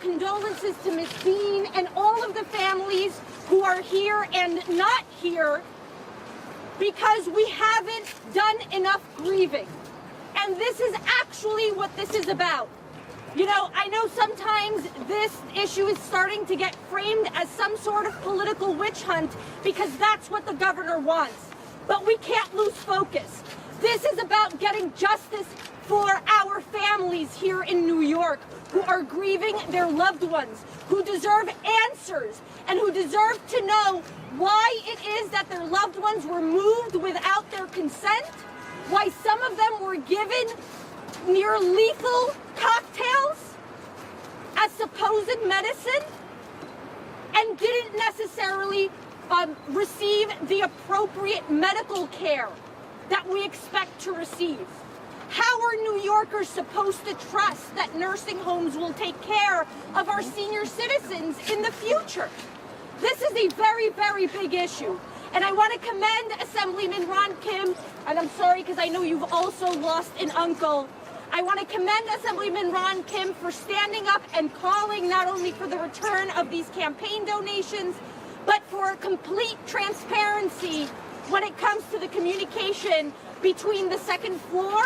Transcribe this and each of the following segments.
condolences to Ms. Dean and all of the families who are here and not here, because we haven't done enough grieving. And this is actually what this is about. You know, I know sometimes this issue is starting to get framed as some sort of political witch hunt because that's what the governor wants. But we can't lose focus. This is about getting justice for our families here in New York who are grieving their loved ones, who deserve answers, and who deserve to know why it is that their loved ones were moved without their consent, why some of them were given near lethal cocktails as supposed medicine and didn't necessarily receive the appropriate medical care that we expect to receive. How are New Yorkers supposed to trust that nursing homes will take care of our senior citizens in the future? This is a very, very big issue. And I want to commend Assemblyman Ron Kim, and I'm sorry because I know you've also lost an uncle. I want to commend Assemblyman Ron Kim for standing up and calling not only for the return of these campaign donations, but for complete transparency when it comes to the communication between the second floor,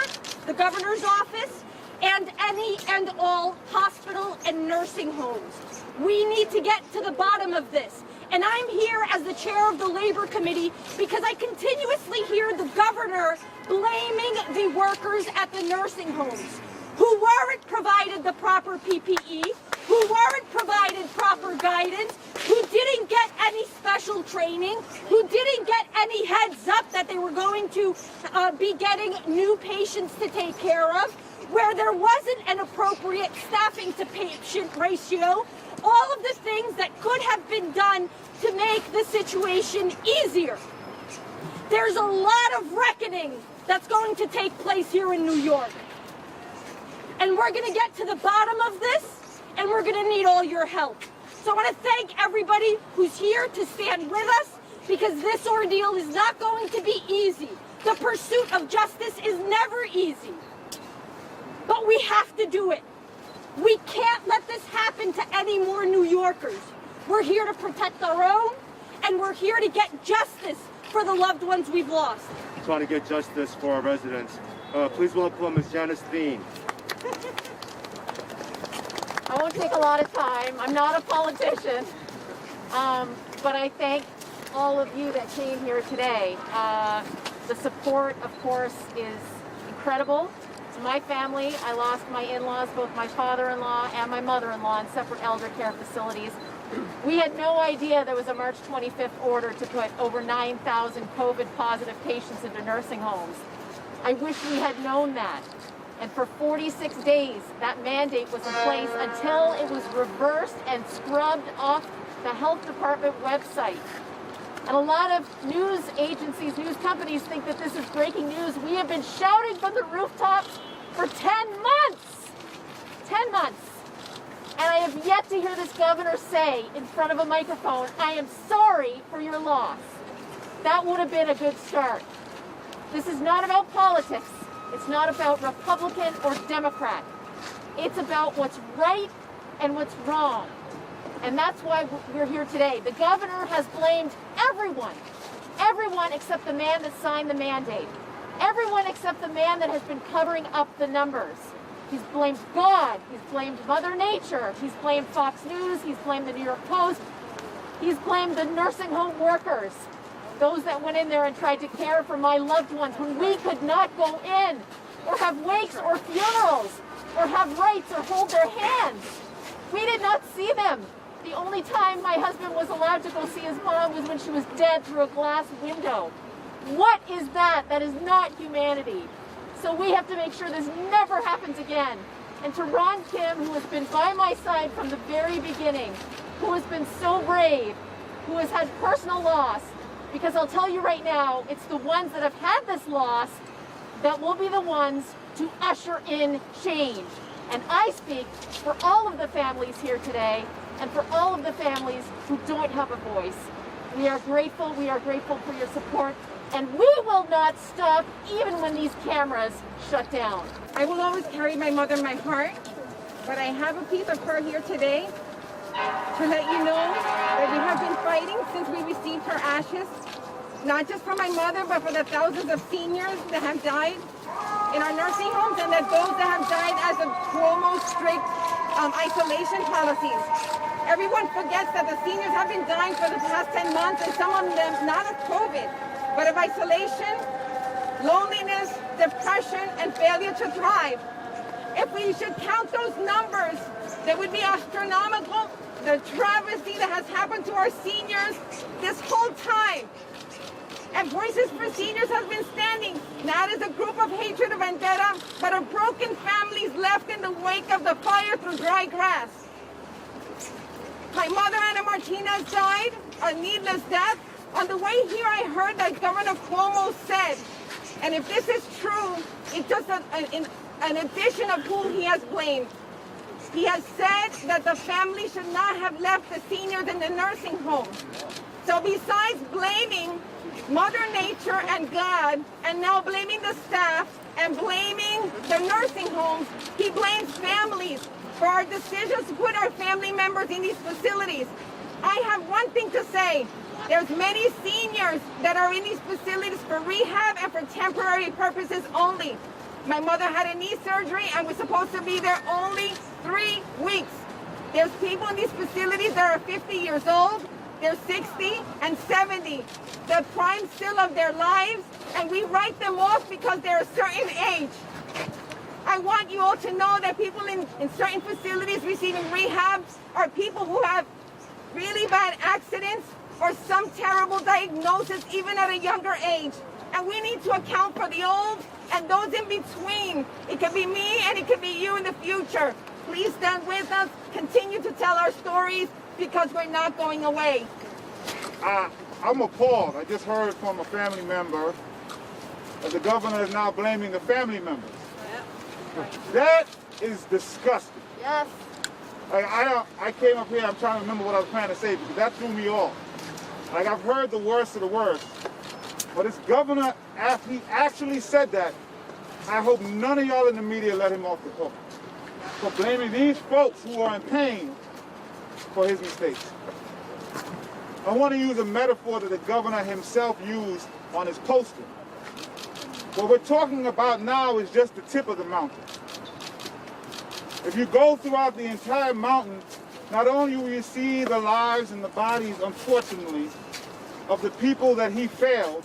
the governor's office, and any and all hospital and nursing homes. We need to get to the bottom of this. And I'm here as the chair of the Labor Committee because I continuously hear the governor blaming the workers at the nursing homes who weren't provided the proper PPE, who weren't provided proper guidance, who didn't get any special training, who didn't get any heads up that they were going to be getting new patients to take care of, where there wasn't an appropriate staffing to patient ratio, all of the things that could have been done to make the situation easier. There's a lot of reckoning that's going to take place here in New York. And we're going to get to the bottom of this, and we're going to need all your help. So I want to thank everybody who's here to stand with us, because this ordeal is not going to be easy. The pursuit of justice is never easy. But we have to do it. We can't let this happen to any more New Yorkers. We're here to protect our own, and we're here to get justice for the loved ones we've lost. Trying to get justice for our residents. Please welcome Ms. Janice Dean. I won't take a lot of time. I'm not a politician, but I thank all of you that came here today. The support, of course, is incredible. To my family, I lost my in-laws, both my father-in-law and my mother-in-law, in separate elder care facilities. We had no idea there was a March 25th order to put over 9,000 COVID-positive patients into nursing homes. I wish we had known that. And for 46 days, that mandate was in place until it was reversed and scrubbed off the health department website. And a lot of news agencies, news companies think that this is breaking news. We have been shouting from the rooftops for 10 months. 10 months. And I have yet to hear this governor say in front of a microphone, I am sorry for your loss. That would have been a good start. This is not about politics. It's not about Republican or Democrat. It's about what's right and what's wrong. And that's why we're here today. The governor has blamed everyone except the man that signed the mandate. Everyone except the man that has been covering up the numbers. He's blamed God, he's blamed Mother Nature, he's blamed Fox News, he's blamed the New York Post, he's blamed the nursing home workers, those that went in there and tried to care for my loved ones when we could not go in, or have wakes or funerals, or have rites or hold their hands. We did not see them. The only time my husband was allowed to go see his mom was when she was dead through a glass window. What is that? That is not humanity. So we have to make sure this never happens again. And to Ron Kim, who has been by my side from the very beginning, who has been so brave, who has had personal loss, because I'll tell you right now, it's the ones that have had this loss that will be the ones to usher in change. And I speak for all of the families here today, and for all of the families who don't have a voice. We are grateful for your support, and we will not stop even when these cameras shut down. I will always carry my mother in my heart. but I have a piece of her here today to let you know that we have been fighting since we received her ashes, not just for my mother, but for the thousands of seniors that have died in our nursing homes and that those that have died as of Cuomo's strict isolation policies. Everyone forgets that the seniors have been dying for the past 10 months, and some of them not of COVID, but of isolation, loneliness, depression, and failure to thrive. If we should count those numbers, they would be astronomical. The travesty that has happened to our seniors this whole time. And Voices for Seniors has been standing, not as a group of hatred or vendetta, but of broken families left in the wake of the fire through dry grass. My mother, Ana Martinez, died a needless death. On the way here, I heard that Governor Cuomo said, and if this is true, it's just an addition of who he has blamed. He has said that the family should not have left the seniors in the nursing home. So besides blaming Mother Nature and God, and now blaming the staff and blaming the nursing homes, he blames families for our decisions to put our family members in these facilities. I have one thing to say. There's many seniors that are in these facilities for rehab and for temporary purposes only. My mother had a knee surgery and was supposed to be there only 3 weeks. There's people in these facilities that are 50 years old, they're 60 and 70, the prime still of their lives, and we write them off because they're a certain age. I want you all to know that people in certain facilities receiving rehab are people who have really bad accidents or some terrible diagnosis even at a younger age. And we need to account for the old and those in between. It could be me and it could be you in the future. Please stand with us, continue to tell our stories because we're not going away. I'm appalled. I just heard from a family member that the governor is now blaming the family members. That is disgusting. Yes. I came up here, I'm trying to remember what I was trying to say because that threw me off. Like, I've heard the worst of the worst. But this governor, after he actually said that, I hope none of y'all in the media let him off the hook for blaming these folks who are in pain for his mistakes. I want to use a metaphor that the governor himself used on his poster. What we're talking about now is just the tip of the mountain. If you go throughout the entire mountain, not only will you see the lives and the bodies, unfortunately, of the people that he failed,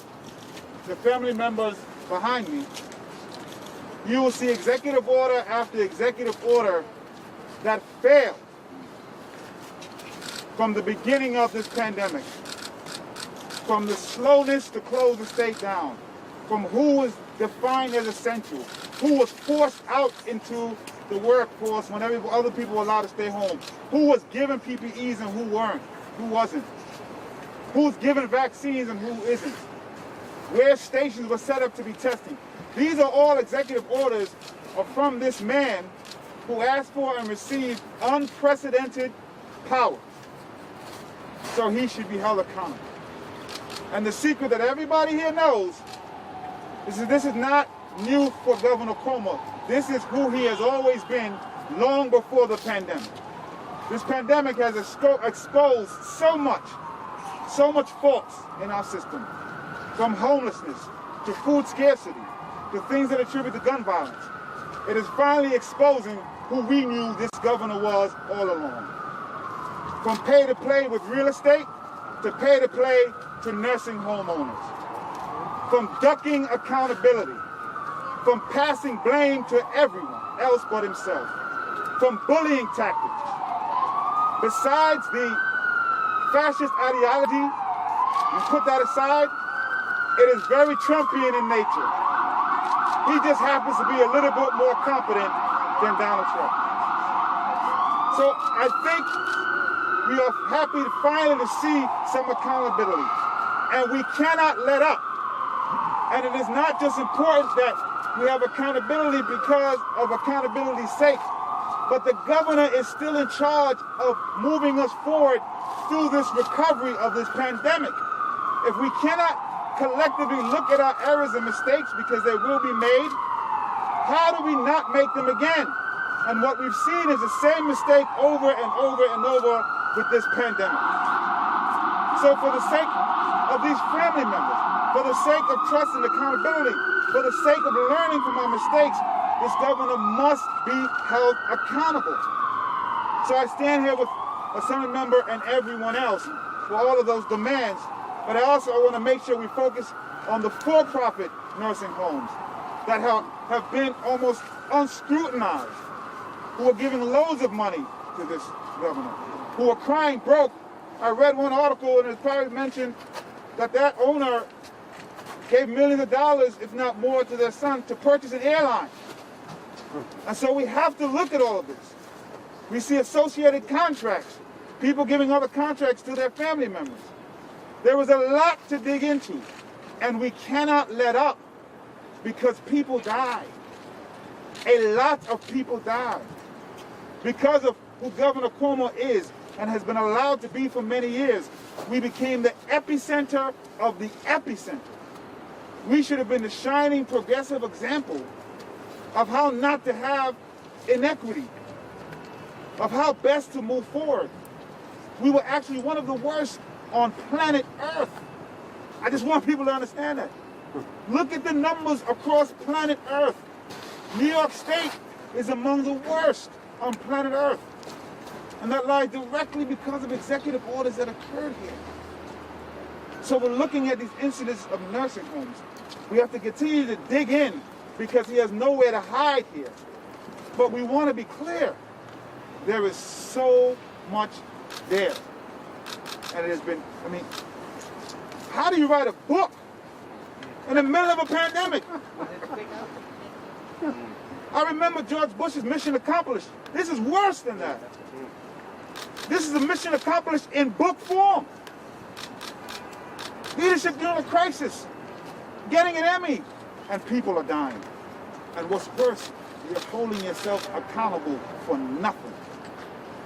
the family members behind me, you will see executive order after executive order that failed from the beginning of this pandemic, from the slowness to close the state down, from who was defined as essential, who was forced out into the workforce when other people were allowed to stay home, who was given PPEs and who weren't, who wasn't, who's given vaccines and who isn't, where stations were set up to be testing. These are all executive orders from this man who asked for and received unprecedented power. So he should be held accountable. And the secret that everybody here knows is that this is not new for Governor Cuomo. This is who he has always been long before the pandemic. This pandemic has exposed so much faults in our system, from homelessness to food scarcity, to things that attribute to gun violence. It is finally exposing who we knew this governor was all along. From pay to play with real estate, to pay to play to nursing home owners. From ducking accountability, from passing blame to everyone else but himself, from bullying tactics. Besides the fascist ideology, you put that aside, it is very Trumpian in nature. He just happens to be a little bit more competent than Donald Trump. So I think we are happy finally to see some accountability. And we cannot let up. And it is not just important that we have accountability because of accountability's sake, but the governor is still in charge of moving us forward through this recovery of this pandemic. If we cannot collectively look at our errors and mistakes because they will be made, how do we not make them again? And what we've seen is the same mistake over and over and over with this pandemic. So for the sake of these family members, for the sake of trust and accountability, for the sake of learning from our mistakes, this governor must be held accountable. So I stand here with Assembly member and everyone else for all of those demands, but I also want to make sure we focus on the for-profit nursing homes that have been almost unscrutinized, who are giving loads of money to this governor, who are crying broke. I read one article, and it's probably mentioned that owner gave millions of dollars, if not more, to their son to purchase an airline. And so we have to look at all of this. We see associated contracts, people giving other contracts to their family members. There was a lot to dig into, and we cannot let up because people died. A lot of people died because of who Governor Cuomo is and has been allowed to be for many years. We became the epicenter of the epicenter. We should have been the shining progressive example of how not to have inequity, of how best to move forward. We were actually one of the worst on planet Earth. I just want people to understand that. Look at the numbers across planet Earth. New York State is among the worst on planet Earth. And that lies directly because of executive orders that occurred here. So we're looking at these incidents of nursing homes. We have to continue to dig in because he has nowhere to hide here. But we want to be clear. There is so much there. And it has been, how do you write a book in the middle of a pandemic? I remember George Bush's mission accomplished. This is worse than that. This is a mission accomplished in book form. Leadership during a crisis, getting an Emmy, and people are dying. And what's worse, you're holding yourself accountable for nothing.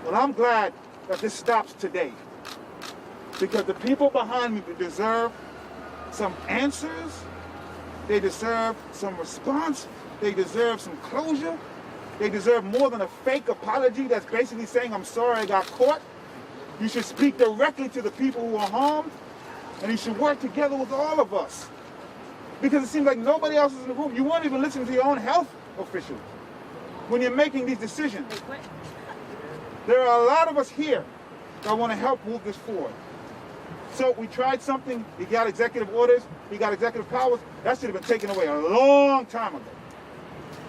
Well, I'm glad that this stops today because the people behind me deserve some answers. They deserve some response. They deserve some closure. They deserve more than a fake apology that's basically saying, I'm sorry I got caught. You should speak directly to the people who are harmed, and you should work together with all of us. Because it seems like nobody else is in the room. You won't even listen to your own health officials when you're making these decisions. There are a lot of us here that want to help move this forward. So we tried something. He got executive orders. He got executive powers. That should have been taken away a long time ago.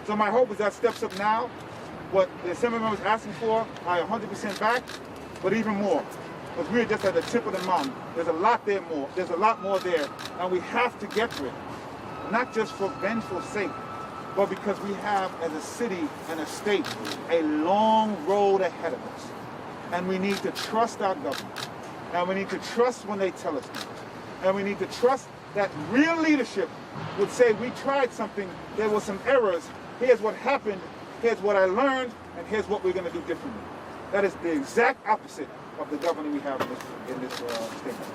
So my hope is that steps up now. What the Assembly member is asking for, I 100% back, but even more. Because we're just at the tip of the mountain. There's a lot there more. There's a lot more there. And we have to get to it. Not just for vengeful sake, but because we have, as a city and a state, a long road ahead of us. And we need to trust our government. And we need to trust when they tell us to. And we need to trust that real leadership would say, we tried something, there were some errors, here's what happened, here's what I learned, and here's what we're going to do differently. That is the exact opposite of the governor we have in this state.